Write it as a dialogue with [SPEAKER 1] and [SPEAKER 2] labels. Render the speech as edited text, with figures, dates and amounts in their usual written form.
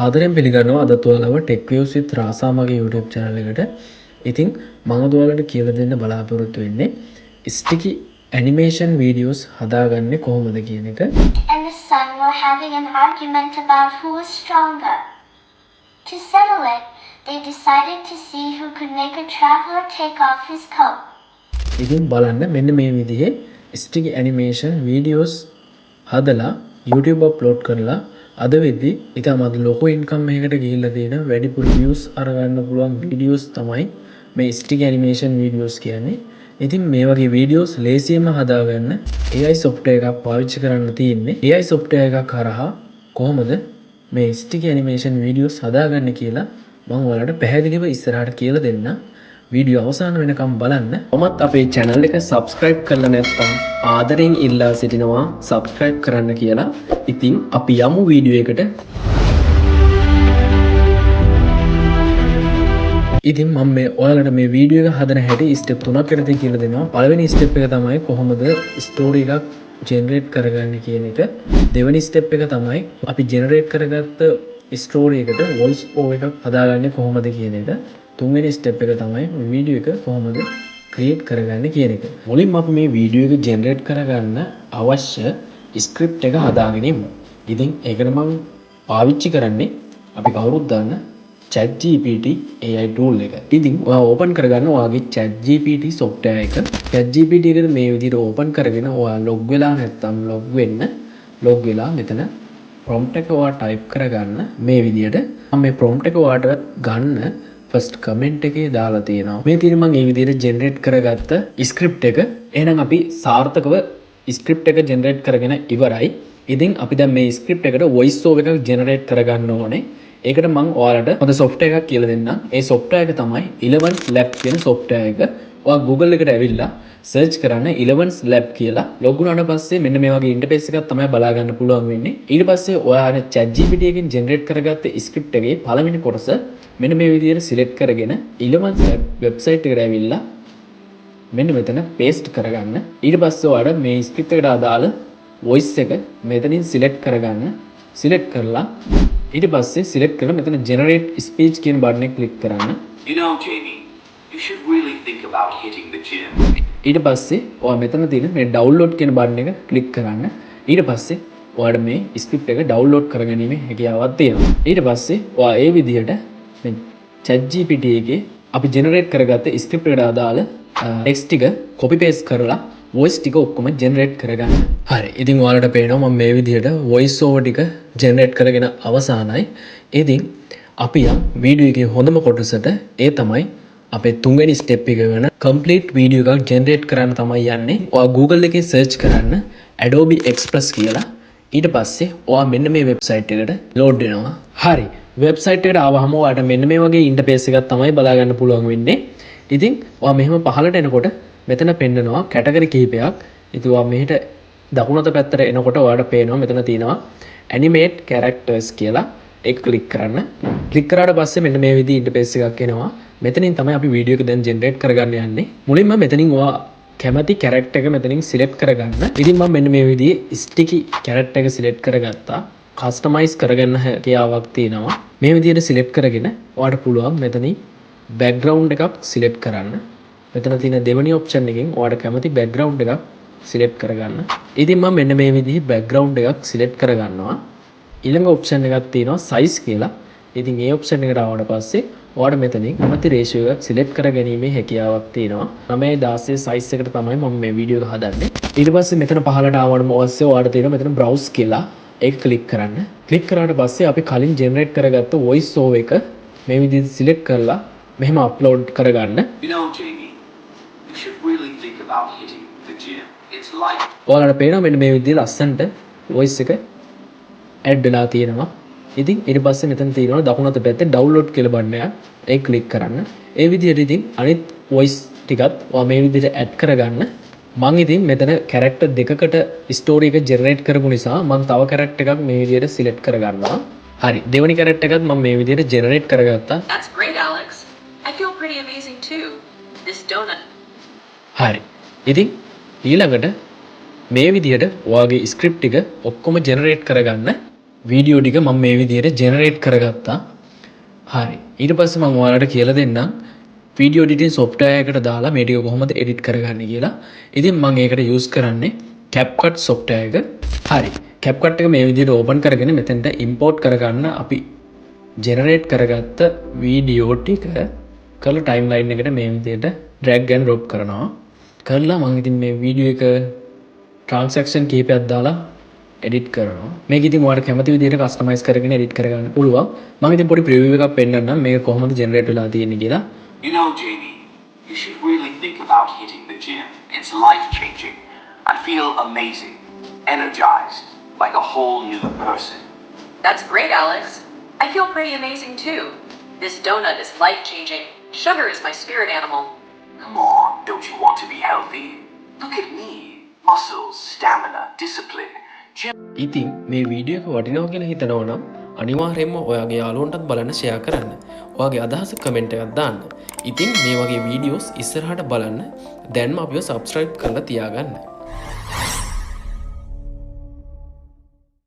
[SPEAKER 1] ආදරෙන් පිළිගන්නවා අදත් ඔයාලව ටෙක් views with රාසා මගේ YouTube channel එකට. ඉතින් මම ඔයාලට කියලා දෙන්න බලාපොරොත්තු වෙන්නේ sticky animation videos හදාගන්නේ කොහොමද කියන එක.
[SPEAKER 2] And the son were having an argument about who was stronger. To settle it, they decided to see who could make a traveler take off his coat.
[SPEAKER 1] ඉතින් බලන්න මෙන්න මේ විදිහේ sticky animation videos හදලා YouTube upload කරලා අද වෙද්දි ඉතාමත් ලොකු ඉන්කම් එකකට ගිහිල්ලා තියෙන වැඩිපුර views අරගන්න පුළුවන් videos තමයි මේ sticky animation videos කියන්නේ. ඉතින් මේ වගේ videos ලේසියෙන්ම හදාගන්න AI software එකක් පාවිච්චි කරන්න තියෙන්නේ. AI software එකක් හරහා කොහොමද මේ sticky animation videos හදාගන්නේ කියලා මම ඔයාලට පැහැදිලිව ඉස්සරහට කියලා දෙන්න. වීඩියෝ අවසාන වෙනකම් බලන්න. මමත් අපේ channel එක subscribe කරලා නැත්නම් ආදරෙන් ඉල්ලා සිටිනවා subscribe කරන්න කියලා. ඉතින් අපි යමු වීඩියෝ එකට. ඉතින් මම මේ ඔයාලට මේ වීඩියෝ එක හදන හැටි step 3ක් යටතේ කියලා දෙනවා. පළවෙනි step එක තමයි කොහොමද story එකක් generate කරගන්නේ කියන එක. දෙවෙනි step එක තමයි අපි generate කරගත්ත story එකට voice over එකක් හදාගන්නේ කොහොමද කියන එක. තුන්වෙනි ස්ටෙප් එක තමයි වීඩියෝ එක කොහොමද ක්‍රියේට් කරගන්නේ කියන එක. මුලින්ම අපි මේ වීඩියෝ එක ජෙනරේට් කරගන්න අවශ්‍ය ස්ක්‍රිප්ට් එක හදාගෙන ඉමු. ඉතින් ඒකට මම පාවිච්චි කරන්නේ අපි කවුරුත් දන්න ChatGPT AI tool එක. ඉතින් ඔයා ඕපන් කරගන්න ඔයාගේ ChatGPT software එක. ChatGPT එකට මේ විදිහට ඕපන් කරගෙන ඔයා log වෙලා නැත්නම් log වෙන්න. log වෙලා මෙතන prompt එක ඔයා type කරගන්න මේ විදිහට. මම මේ prompt එක ඔයාට ගන්න ෆස්ට් කමෙන්ට් එකේ දාලා තියෙනවා. මේ තියෙන මම මේ විදිහට ජෙනරේට් කරගත්ත ස්ක්‍රිප්ට් එක. එහෙනම් අපි සාර්ථකව ස්ක්‍රිප්ට් එක ජෙනරේට් කරගෙන ඉවරයි. ඉතින් අපි දැන් මේ ස්ක්‍රිප්ට් එකට වොයිස් ඕවර් එකක් ජෙනරේට් කරගන්න ඕනේ. ඒකට මම ඔයාලට හොඳ software එකක් කියලා දෙන්නම්. ඒ software එක තමයි 11 Lab කියන software එක. ඔයා Google එකට ඇවිල්ලා search කරන්න 11 Lab කියලා. log වුණාට පස්සේ මෙන්න මේ වගේ interface එකක් තමයි බලා ගන්න පුළුවන් වෙන්නේ. ඊට පස්සේ ඔයාලා ChatGPT එකෙන් ජෙනරේට් කරගත්ත ස්ක්‍රිප්ට් එකේ පළවෙනි කොටස මෙන්න මේ විදිහට සිලෙක්ට් කරගෙන 11 වෙබ්සයිට් එකට ඇවිල්ලා මෙන්න මෙතන පේස්ට් කරගන්න. ඊට පස්සේ ඔයාලට මේ ස්ක්‍රිප්ට් එකට අදාළ වොයිස් එක මෙතනින් සිලෙක්ට් කරගන්න. සිලෙක්ට් කරලා ඊට පස්සේ සිලෙක්ට් කරලා මෙතන generate speech කියන බටන් එක ක්ලික් කරන්න.
[SPEAKER 3] You know, Jamie, you should really think about hitting the gym.
[SPEAKER 1] ඊට පස්සේ ඔයා මෙතන තියෙන මේ download කියන බටන් එක ක්ලික් කරන්න. ඊට පස්සේ ඔයාලට මේ ස්ක්‍රිප්ට් එක download කරගැනීමේ හැකියාවක් තියෙනවා. ඊට පස්සේ ඔයා ඒ විදිහට මේ ChatGPT එකේ අපි ජෙනරේට් කරගත්ත ස්ක්‍රිප්ට් එකට අදාළ ටෙක්ස්ට් ටික කොපි පේස්ට් කරලා වොයිස් ටික ඔක්කොම ජෙනරේට් කරගන්න. හරි. ඉතින් ඔයාලට පේනවා මම මේ විදිහට වොයිස් ඕවර් ටික ජෙනරේට් කරගෙන අවසానයි. ඉතින් අපි යම් වීඩියෝ එකේ හොඳම කොටසට ඒ තමයි අපේ තුන්වෙනි ස්ටෙප් එක වෙන complete වීඩියෝ එකක් ජෙනරේට් කරන්න තමයි යන්නේ. ඔයා Google එකේ search කරන්න Adobe Express කියලා. ඊට පස්සේ ඔයා මෙන්න මේ වෙබ්සයිට් එකට ලෝඩ් වෙනවා. හරි. වෙබ්සයිට් එකට ආවහම ඔයාලට මෙන්න මේ වගේ ඉන්ටර්ෆේස් එකක් තමයි බලා ගන්න පුළුවන් වෙන්නේ. ඉතින් ඔයා මෙහෙම පහළට එනකොට මෙතන පෙන්නනවා කැටගරි කිහිපයක්. ඉතින් ඔයා මෙහෙට දකුණත පැත්තට එනකොට ඔයාලට පේනවා මෙතන තියෙනවා animate characters කියලා. ඒක ක්ලික් කරන්න. ක්ලික් කරාට පස්සේ මෙන්න මේ විදිහේ ඉන්ටර්ෆේස් එකක් එනවා. මෙතනින් තමයි අපි වීඩියෝ එක දැන් ජෙනරේට් කරගන්න යන්නේ. මුලින්ම මෙතනින් ඔයා කැමති කැරක්ටර් එක මෙතනින් සිලෙක්ට් කරගන්න. ඉතින් මම මෙන්න මේ විදිහේ ස්ටිකි කැරක්ටර් එක සිලෙක්ට් කරගත්තා. කස්ටමයිස් කරගන්න හැකියාවක් තියෙනවා. මේ විදිහට සිලෙක්ට් කරගෙන ඔයාලට පුළුවන් මෙතනින් බෑග්ග්‍රවුන්ඩ් එකක් සිලෙක්ට් කරන්න. මෙතන තියෙන දෙවෙනි ඔප්ෂන් එකෙන් ඔයාලට කැමති බෑග්ග්‍රවුන්ඩ් එකක් සිලෙක්ට් කරගන්න. ඉතින් මම මෙන්න මේ විදිහේ බෑග්ග්‍රවුන්ඩ් එකක් සිලෙක්ට් කරගන්නවා. ඊළඟ ඔප්ෂන් එකක් තියෙනවා size කියලා. ඉතින් මේ ඔප්ෂන් එකට ආවට පස්සේ ඔයාලට මෙතනින් කැමති රේෂියෝ එකක් සිලෙක්ට් කරගැනීමේ හැකියාවක් තියෙනවා. 9:16 size එකට තමයි මම මේ වීඩියෝ එක හදන්නේ. ඊට පස්සේ මෙතන පහළට ආවම ඔස්සේ ඔයාලට තියෙනවා මෙතන browse කියලා. ඒක ක්ලික් කරන්න. ක්ලික් කරාට පස්සේ අපි කලින් ජෙනරේට් කරගත්ත වොයිස් ඕවර් එක මේ විදිහට සිලෙක්ට් කරලා මෙහෙම අප්ලෝඩ් කරගන්න.
[SPEAKER 3] You know, Jamie, you should really think about hitting the gym. It's like
[SPEAKER 1] ඔයාලට පේනවා මෙන්න මේ විදිහට ලස්සනට වොයිස් එක ඇඩ් වෙලා තියෙනවා. ඉතින් ඊට පස්සේ මෙතන තියෙනවා දකුණත පැත්තේ download කියලා බටන් එක. ඒක ක්ලික් කරන්න. ඒ විදිහට ඉතින් අනිත් වොයිස් ටිකත් ඔයා මේ විදිහට ඇඩ් කරගන්න. මම ඉතින් මෙතන කැරක්ටර් දෙකකට ස්ටෝරි එක ජෙනරේට් කරපු නිසා මම තව කැරක්ටර් එකක් මේ විදිහට සිලෙක්ට් කරගන්නවා. හරි. දෙවෙනි කැරක්ටර් එකත් මම මේ විදිහට ජෙනරේට් කරගත්තා.
[SPEAKER 4] That's great, Alex. I feel pretty amazing too. This donut.
[SPEAKER 1] හරි. ඉතින් ඊළඟට මේ විදිහට ඔයාගේ ස්ක්‍රිප්ට් එක ඔක්කොම ජෙනරේට් කරගන්න වීඩියෝ ටික මම මේ විදිහට ජෙනරේට් කරගත්තා. හරි. ඊට පස්සේ මම ඔයාලට කියලා දෙන්නම් වීඩියෝ එඩිටින් software එකකට දාලා මේ ටික කොහොමද එඩිට් කරගන්නේ කියලා. ඉතින් මම ඒකට යූස් කරන්නේ CapCut software එක. හරි. CapCut එක මේ විදිහට ඕපන් කරගෙන මෙතෙන්ට import කරගන්න අපි ජෙනරේට් කරගත්ත වීඩියෝ ටික කරලා ටයිම්ලයින් එකට මේ විදිහට drag and drop කරනවා. කරලා මම ඉතින් මේ වීඩියෝ එක transaction කීපයක් දාලා edit කරනවා. මේක ඉතින් ඔයාලට කැමති විදිහට customize කරගෙන edit කරගන්න පුළුවන්. මම ඉතින් පොඩි preview එකක් පෙන්නන්නම් මේක කොහොමද generate වෙලා තියෙන්නේ කියලා.
[SPEAKER 3] You know, Jamie, you should really think about hitting the gym. It's life-changing. I feel amazing, energized, like a whole new person.
[SPEAKER 4] That's great, Alex. I feel pretty amazing too. This donut is life-changing. Sugar is my spirit animal.
[SPEAKER 3] Come on, don't you want to be healthy? Look at me. Muscles, stamina, discipline.
[SPEAKER 1] ඉතින් මේ video එක වටිනවා කියලා හිතනවා නම් අනිවාර්යයෙන්ම ඔයාගේ යාළුවන්ටත් බලන්න ෂෙයා කරන්න. ඔයාගේ අදහස කමෙන්ට් එකක් දාන්න. ඉතින් මේ වගේ වීඩියෝස් ඉස්සරහට බලන්න දැන්ම අපිව subscribe කරලා තියාගන්න.